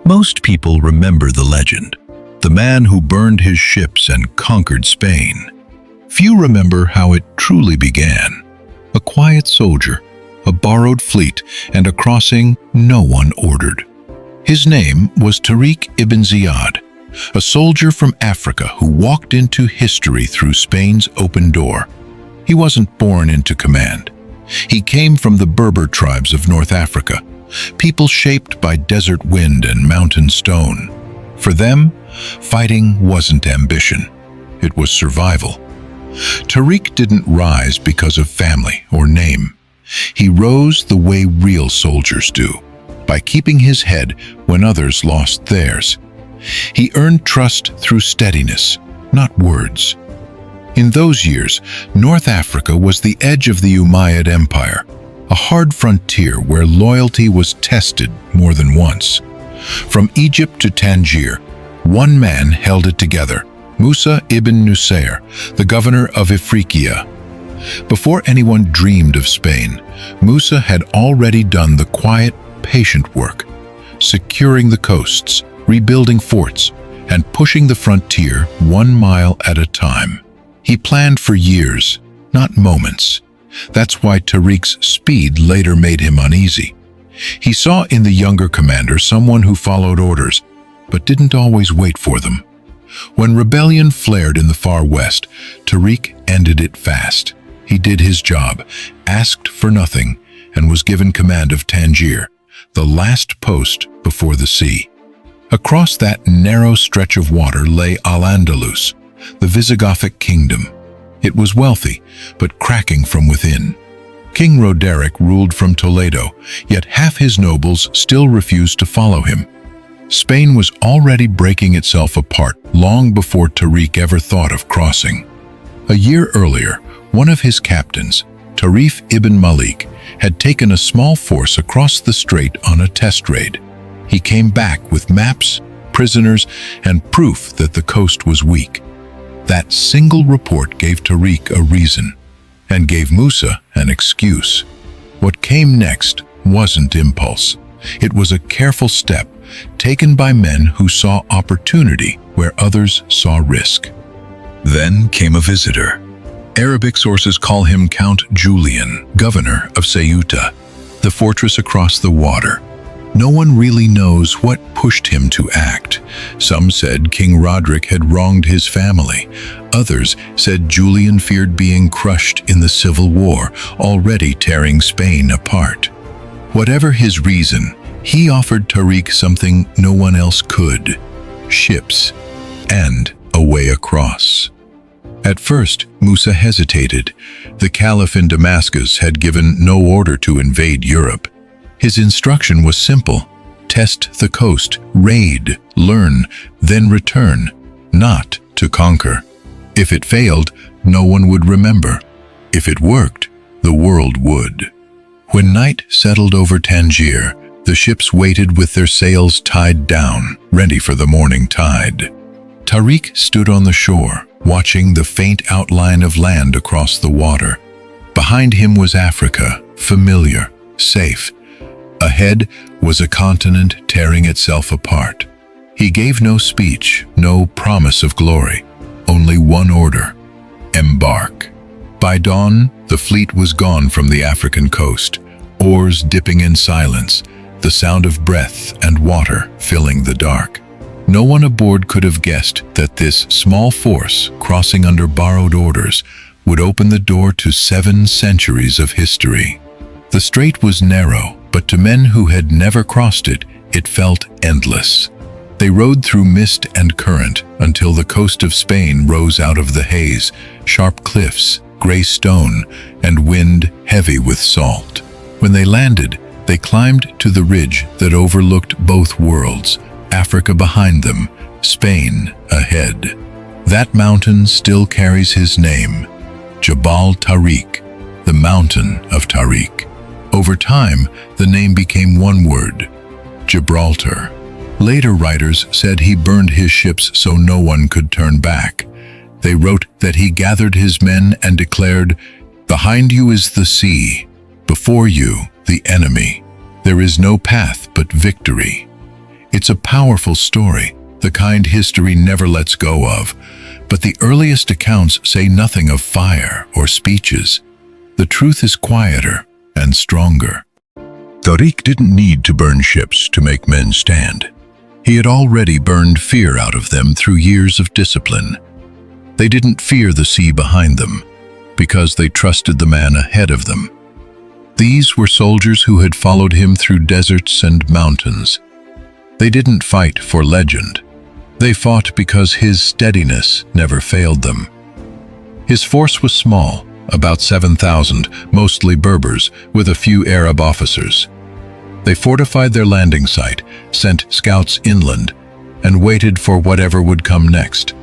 Most people remember the legend, the man who burned his ships and conquered Spain. Few remember how it truly began. A quiet soldier, a borrowed fleet, and a crossing no one ordered. His name was Ṭāriq ibn Ziyād, a soldier from Africa who walked into history through Spain's open door. He wasn't born into command. He came from the Berber tribes of North Africa, people shaped by desert wind and mountain stone. For them, fighting wasn't ambition, it was survival. Ṭāriq didn't rise because of family or name. He rose the way real soldiers do, by keeping his head when others lost theirs. He earned trust through steadiness, not words. In those years, North Africa was the edge of the Umayyad Empire, a hard frontier where loyalty was tested more than once. From Egypt to Tangier, one man held it together, Musa ibn Nusayr, the governor of Ifriqiya. Before anyone dreamed of Spain, Musa had already done the quiet, patient work, securing the coasts, rebuilding forts, and pushing the frontier 1 mile at a time. He planned for years, not moments. That's why Ṭāriq's speed later made him uneasy. He saw in the younger commander someone who followed orders, but didn't always wait for them. When rebellion flared in the far west, Ṭāriq ended it fast. He did his job, asked for nothing, and was given command of Tangier, the last post before the sea. Across that narrow stretch of water lay Al-Andalus, the Visigothic kingdom. It was wealthy, but cracking from within. King Roderick ruled from Toledo, yet half his nobles still refused to follow him. Spain was already breaking itself apart long before Ṭāriq ever thought of crossing. A year earlier, one of his captains, Tarif ibn Malik, had taken a small force across the strait on a test raid. He came back with maps, prisoners, and proof that the coast was weak. That single report gave Ṭāriq a reason, and gave Musa an excuse. What came next wasn't impulse. It was a careful step, taken by men who saw opportunity where others saw risk. Then came a visitor. Arabic sources call him Count Julian, governor of Ceuta, the fortress across the water. No one really knows what pushed him to act. Some said King Roderick had wronged his family. Others said Julian feared being crushed in the civil war, already tearing Spain apart. Whatever his reason, he offered Ṭāriq something no one else could: ships and a way across. At first, Musa hesitated. The caliph in Damascus had given no order to invade Europe. His instruction was simple: test the coast, raid, learn, then return, not to conquer. If it failed, no one would remember. If it worked, the world would. When night settled over Tangier, the ships waited with their sails tied down, ready for the morning tide. Ṭāriq stood on the shore, watching the faint outline of land across the water. Behind him was Africa, familiar, safe. Ahead was a continent tearing itself apart. He gave no speech, no promise of glory, only one order: embark. By dawn, the fleet was gone from the African coast, oars dipping in silence, the sound of breath and water filling the dark. No one aboard could have guessed that this small force, crossing under borrowed orders, would open the door to 7 centuries of history. The strait was narrow, but to men who had never crossed it, it felt endless. They rode through mist and current until the coast of Spain rose out of the haze, sharp cliffs, gray stone, and wind heavy with salt. When they landed, they climbed to the ridge that overlooked both worlds, Africa behind them, Spain ahead. That mountain still carries his name, Jabal Ṭāriq, the mountain of Ṭāriq. Over time, the name became one word: Gibraltar. Later writers said he burned his ships so no one could turn back. They wrote that he gathered his men and declared, "Behind you is the sea, before you the enemy. There is no path but victory." It's It's a powerful story, the kind history never lets go of, but the earliest accounts say nothing of fire or speeches. The truth is quieter and stronger. Ṭāriq didn't need to burn ships to make men stand. He had already burned fear out of them through years of discipline. They didn't fear the sea behind them, because they trusted the man ahead of them. These were soldiers who had followed him through deserts and mountains. They didn't fight for legend. They fought because his steadiness never failed them. His force was small, about 7,000, mostly Berbers, with a few Arab officers. They fortified their landing site, sent scouts inland, and waited for whatever would come next.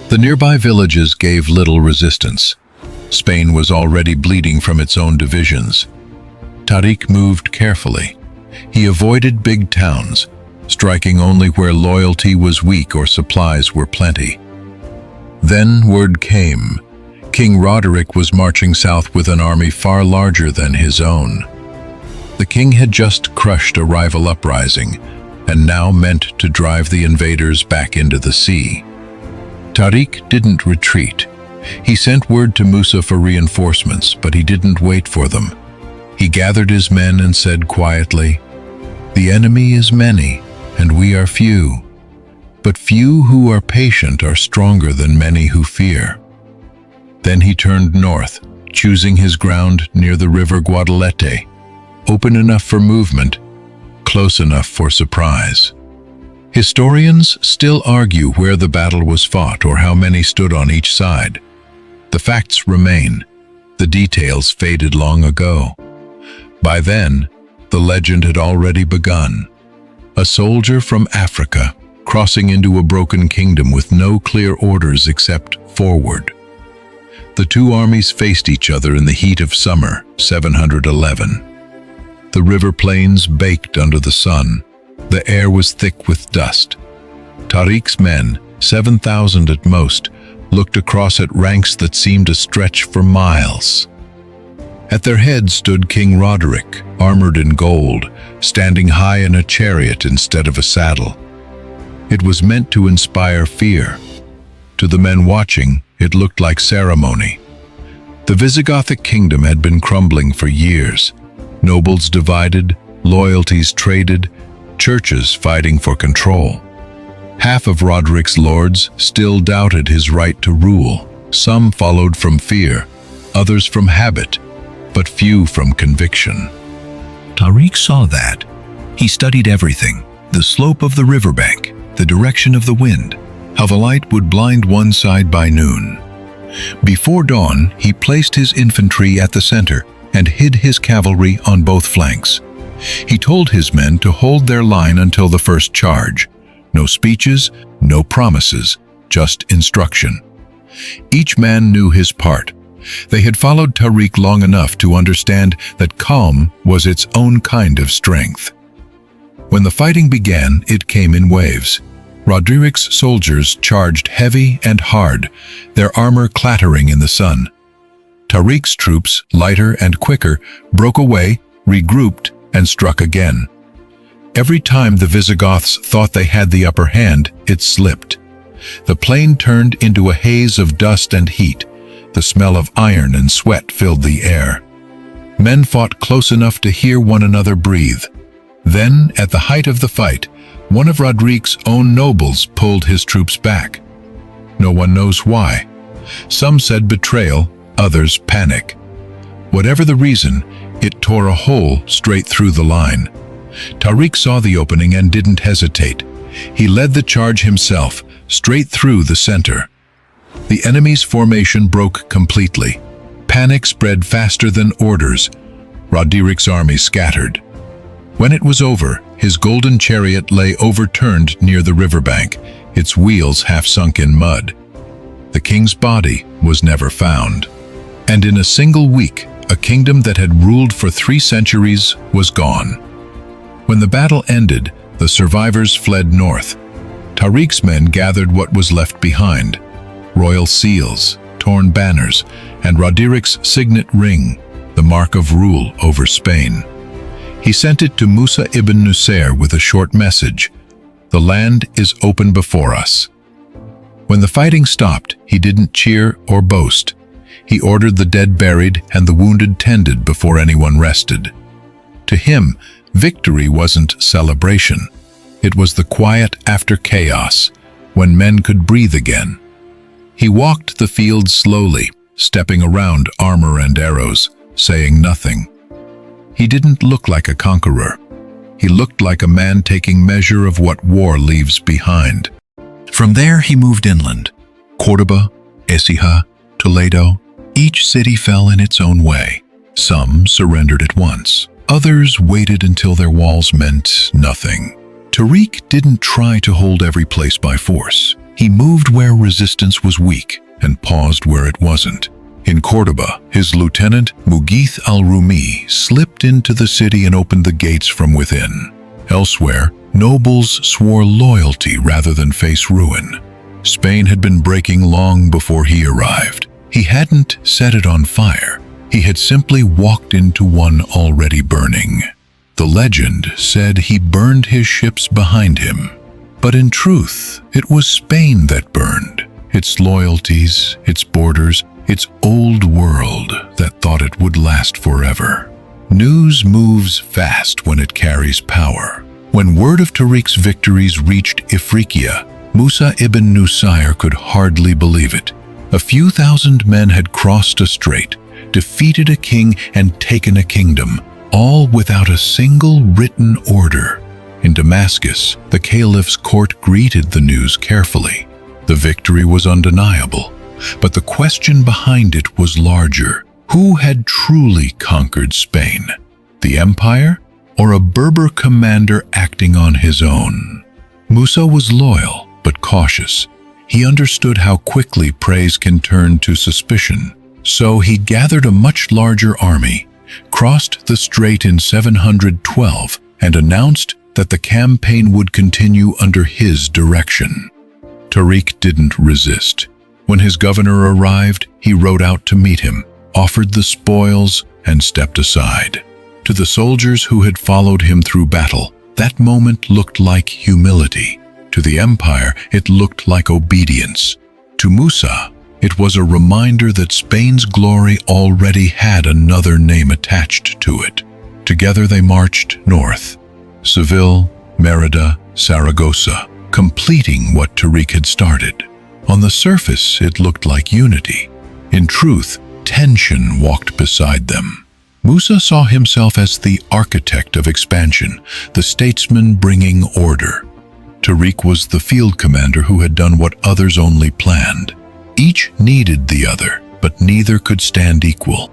The nearby villages gave little resistance. Spain was already bleeding from its own divisions. Ṭāriq moved carefully. He avoided big towns, striking only where loyalty was weak or supplies were plenty. Then word came. King Roderick was marching south with an army far larger than his own. The king had just crushed a rival uprising, and now meant to drive the invaders back into the sea. Ṭāriq didn't retreat. He sent word to Musa for reinforcements, but he didn't wait for them. He gathered his men and said quietly, "The enemy is many, and we are few. But few who are patient are stronger than many who fear." Then he turned north, choosing his ground near the river Guadalete, open enough for movement, close enough for surprise. Historians still argue where the battle was fought or how many stood on each side. The facts remain. The details faded long ago. By then, the legend had already begun. A soldier from Africa crossing into a broken kingdom with no clear orders except forward. The two armies faced each other in the heat of summer, 711. The river plains baked under the sun. The air was thick with dust. Ṭāriq's men, 7,000 at most, looked across at ranks that seemed to stretch for miles. At their head stood King Roderick, armored in gold, standing high in a chariot instead of a saddle. It was meant to inspire fear. To the men watching, it looked like ceremony. The Visigothic kingdom had been crumbling for years. Nobles divided, loyalties traded, churches fighting for control. Half of Roderick's lords still doubted his right to rule. Some followed from fear, others from habit, but few from conviction. Ṭāriq saw that. He studied everything: the slope of the riverbank, the direction of the wind, how the light would blind one side by noon. Before dawn, he placed his infantry at the center and hid his cavalry on both flanks. He told his men to hold their line until the first charge. No speeches, no promises, just instruction. Each man knew his part. They had followed Ṭāriq long enough to understand that calm was its own kind of strength. When the fighting began, it came in waves. Roderick's soldiers charged heavy and hard, their armor clattering in the sun. Ṭāriq's troops, lighter and quicker, broke away, regrouped, and struck again. Every time the Visigoths thought they had the upper hand, it slipped. The plain turned into a haze of dust and heat. The smell of iron and sweat filled the air. Men fought close enough to hear one another breathe. Then, at the height of the fight, one of Roderick's own nobles pulled his troops back. No one knows why. Some said betrayal, others panic. Whatever the reason, it tore a hole straight through the line. Ṭāriq saw the opening and didn't hesitate. He led the charge himself, straight through the center. The enemy's formation broke completely. Panic spread faster than orders. Roderick's army scattered. When it was over, his golden chariot lay overturned near the riverbank, its wheels half sunk in mud. The king's body was never found. And in a single week, a kingdom that had ruled for 3 centuries was gone. When the battle ended, the survivors fled north. Ṭāriq's men gathered what was left behind: royal seals, torn banners, and Roderick's signet ring, the mark of rule over Spain. He sent it to Musa ibn Nusayr with a short message: The land is open before us." When the fighting stopped, he didn't cheer or boast. He ordered the dead buried and the wounded tended before anyone rested. To him, victory wasn't celebration. It was the quiet after chaos, when men could breathe again. He walked the fields slowly, stepping around armor and arrows, saying nothing. He didn't look like a conqueror. He looked like a man taking measure of what war leaves behind. From there he moved inland. Córdoba, Écija, Toledo, each city fell in its own way. Some surrendered at once. Others waited until their walls meant nothing. Ṭāriq didn't try to hold every place by force. He moved where resistance was weak and paused where it wasn't. In Córdoba, his lieutenant Mughith al-Rumi slipped into the city and opened the gates from within. Elsewhere, nobles swore loyalty rather than face ruin. Spain had been breaking long before he arrived. He hadn't set it on fire. He had simply walked into one already burning. The legend said he burned his ships behind him. But in truth, it was Spain that burned. Its loyalties, its borders, its old world that thought it would last forever. News moves fast when it carries power. When word of Ṭāriq's victories reached Ifriqiya, Musa ibn Nusayr could hardly believe it. A few thousand men had crossed a strait, defeated a king and taken a kingdom, all without a single written order. In Damascus, the caliph's court greeted the news carefully. The victory was undeniable, but the question behind it was larger. Who had truly conquered Spain? The empire, or a Berber commander acting on his own? Musa was loyal, but cautious. He understood how quickly praise can turn to suspicion. So he gathered a much larger army, crossed the strait in 712, and announced that the campaign would continue under his direction. Ṭāriq didn't resist. When his governor arrived, he rode out to meet him, offered the spoils, and stepped aside. To the soldiers who had followed him through battle, that moment looked like humility. To the empire, it looked like obedience. To Musa, it was a reminder that Spain's glory already had another name attached to it. Together they marched north. Seville, Mérida, Saragossa, completing what Ṭāriq had started. On the surface, it looked like unity. In truth, tension walked beside them. Musa saw himself as the architect of expansion, the statesman bringing order. Ṭāriq was the field commander who had done what others only planned. Each needed the other, but neither could stand equal.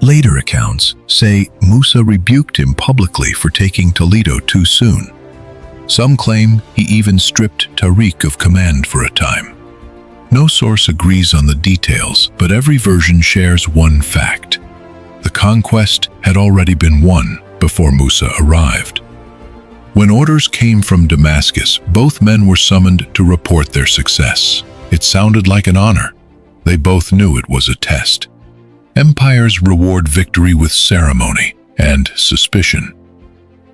Later accounts say Musa rebuked him publicly for taking Toledo too soon. Some claim he even stripped Ṭāriq of command for a time. No source agrees on the details, but every version shares one fact. The conquest had already been won before Musa arrived. When orders came from Damascus, both men were summoned to report their success. It sounded like an honor. They both knew it was a test. Empires reward victory with ceremony and suspicion.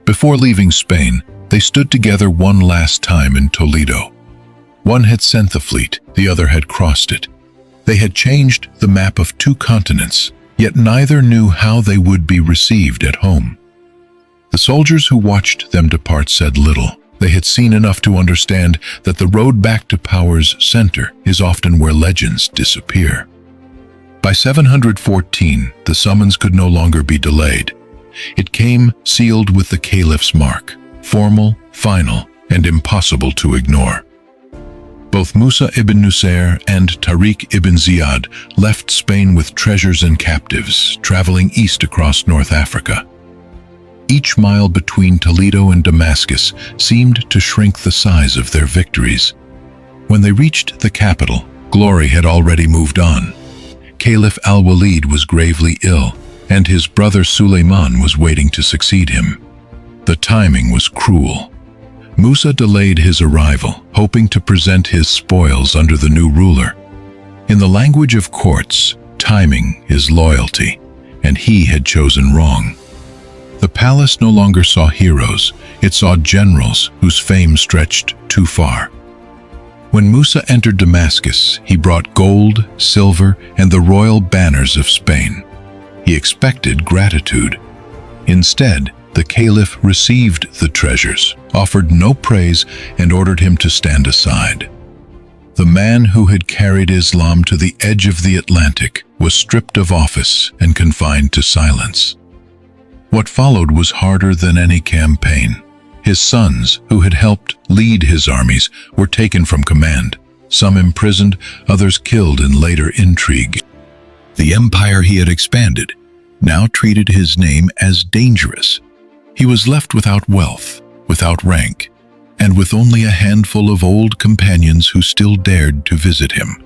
Before leaving Spain, they stood together one last time in Toledo. One had sent the fleet, the other had crossed it. They had changed the map of two continents, yet neither knew how they would be received at home. The soldiers who watched them depart said little. They had seen enough to understand that the road back to power's center is often where legends disappear. By 714, the summons could no longer be delayed. It came sealed with the caliph's mark, formal, final, and impossible to ignore. Both Musa ibn Nusayr and Ṭāriq ibn Ziyād left Spain with treasures and captives, traveling east across North Africa. Each mile between Toledo and Damascus seemed to shrink the size of their victories. When they reached the capital, glory had already moved on. Caliph al-Walid was gravely ill, and his brother Sulayman was waiting to succeed him. The timing was cruel. Musa delayed his arrival, hoping to present his spoils under the new ruler. In the language of courts, timing is loyalty, and he had chosen wrong. The palace no longer saw heroes, it saw generals whose fame stretched too far. When Musa entered Damascus, he brought gold, silver, and the royal banners of Spain. He expected gratitude. Instead, the caliph received the treasures, offered no praise, and ordered him to stand aside. The man who had carried Islam to the edge of the Atlantic was stripped of office and confined to silence. What followed was harder than any campaign. His sons, who had helped lead his armies, were taken from command, some imprisoned, others killed in later intrigue. The empire he had expanded now treated his name as dangerous. He was left without wealth, without rank, and with only a handful of old companions who still dared to visit him.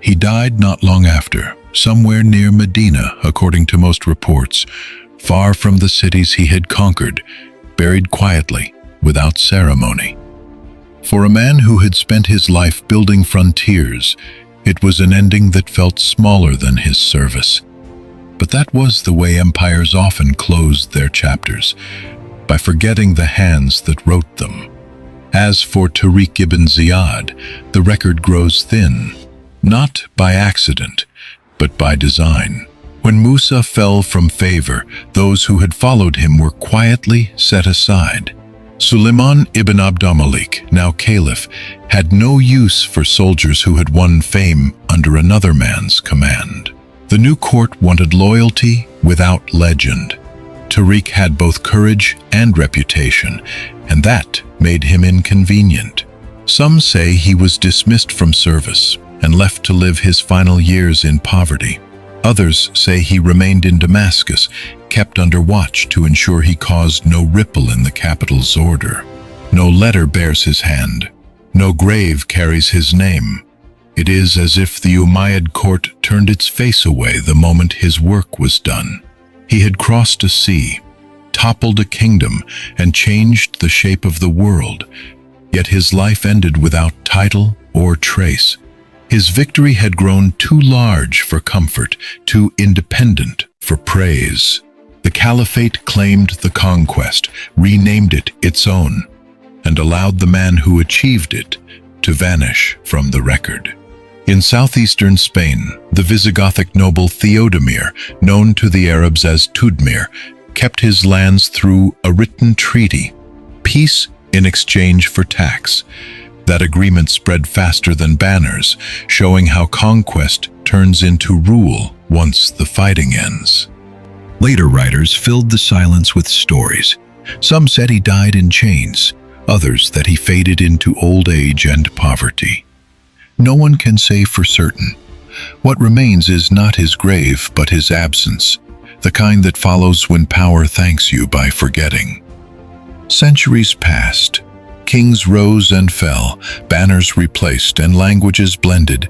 He died not long after, somewhere near Medina, according to most reports, far from the cities he had conquered, buried quietly, without ceremony. For a man who had spent his life building frontiers, it was an ending that felt smaller than his service. But that was the way empires often closed their chapters, by forgetting the hands that wrote them. As for Ṭāriq ibn Ziyād, the record grows thin, not by accident, but by design. When Musa fell from favor, those who had followed him were quietly set aside. Suleiman ibn Abd-al-Malik, now caliph, had no use for soldiers who had won fame under another man's command. The new court wanted loyalty without legend. Ṭāriq had both courage and reputation, and that made him inconvenient. Some say he was dismissed from service and left to live his final years in poverty. Others say he remained in Damascus, kept under watch to ensure he caused no ripple in the capital's order. No letter bears his hand. No grave carries his name. It is as if the Umayyad court turned its face away the moment his work was done. He had crossed a sea, toppled a kingdom, and changed the shape of the world, yet his life ended without title or trace. His victory had grown too large for comfort, too independent for praise. The caliphate claimed the conquest, renamed it its own, and allowed the man who achieved it to vanish from the record. In southeastern Spain, the Visigothic noble Theodemir, known to the Arabs as Tudmir, kept his lands through a written treaty, peace in exchange for tax. That agreement spread faster than banners, showing how conquest turns into rule once the fighting ends. Later writers filled the silence with stories. Some said he died in chains, others that he faded into old age and poverty. No one can say for certain. What remains is not his grave, but his absence, the kind that follows when power thanks you by forgetting. Centuries passed. Kings rose and fell, banners replaced, and languages blended,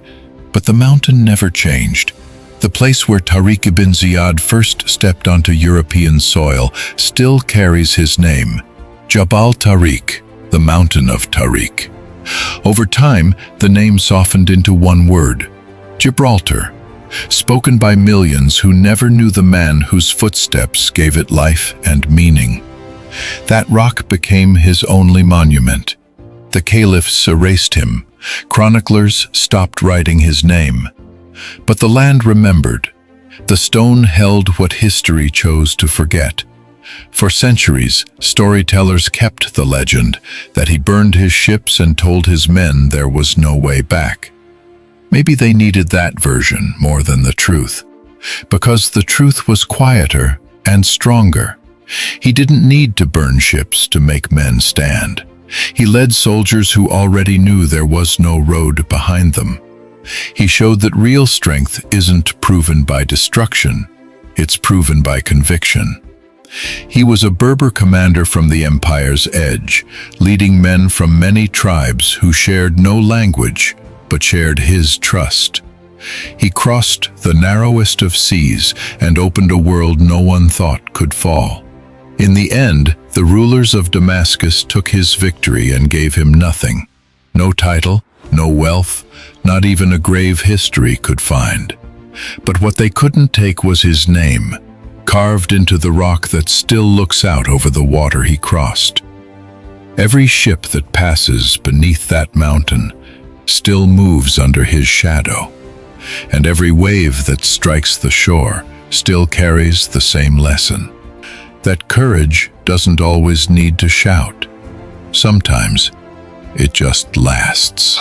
but the mountain never changed. The place where Ṭāriq ibn Ziyād first stepped onto European soil still carries his name, Jabal Ṭāriq, the mountain of Ṭāriq. Over time, the name softened into one word, Gibraltar, spoken by millions who never knew the man whose footsteps gave it life and meaning. That rock became his only monument. The caliphs erased him. Chroniclers stopped writing his name. But the land remembered. The stone held what history chose to forget. For centuries, storytellers kept the legend that he burned his ships and told his men there was no way back. Maybe they needed that version more than the truth, because the truth was quieter and stronger. He didn't need to burn ships to make men stand. He led soldiers who already knew there was no road behind them. He showed that real strength isn't proven by destruction, it's proven by conviction. He was a Berber commander from the empire's edge, leading men from many tribes who shared no language, but shared his trust. He crossed the narrowest of seas and opened a world no one thought could fall. In the end, the rulers of Damascus took his victory and gave him nothing. No title, no wealth, not even a grave history could find. But what they couldn't take was his name, carved into the rock that still looks out over the water he crossed. Every ship that passes beneath that mountain still moves under his shadow, and every wave that strikes the shore still carries the same lesson, that courage doesn't always need to shout. Sometimes it just lasts.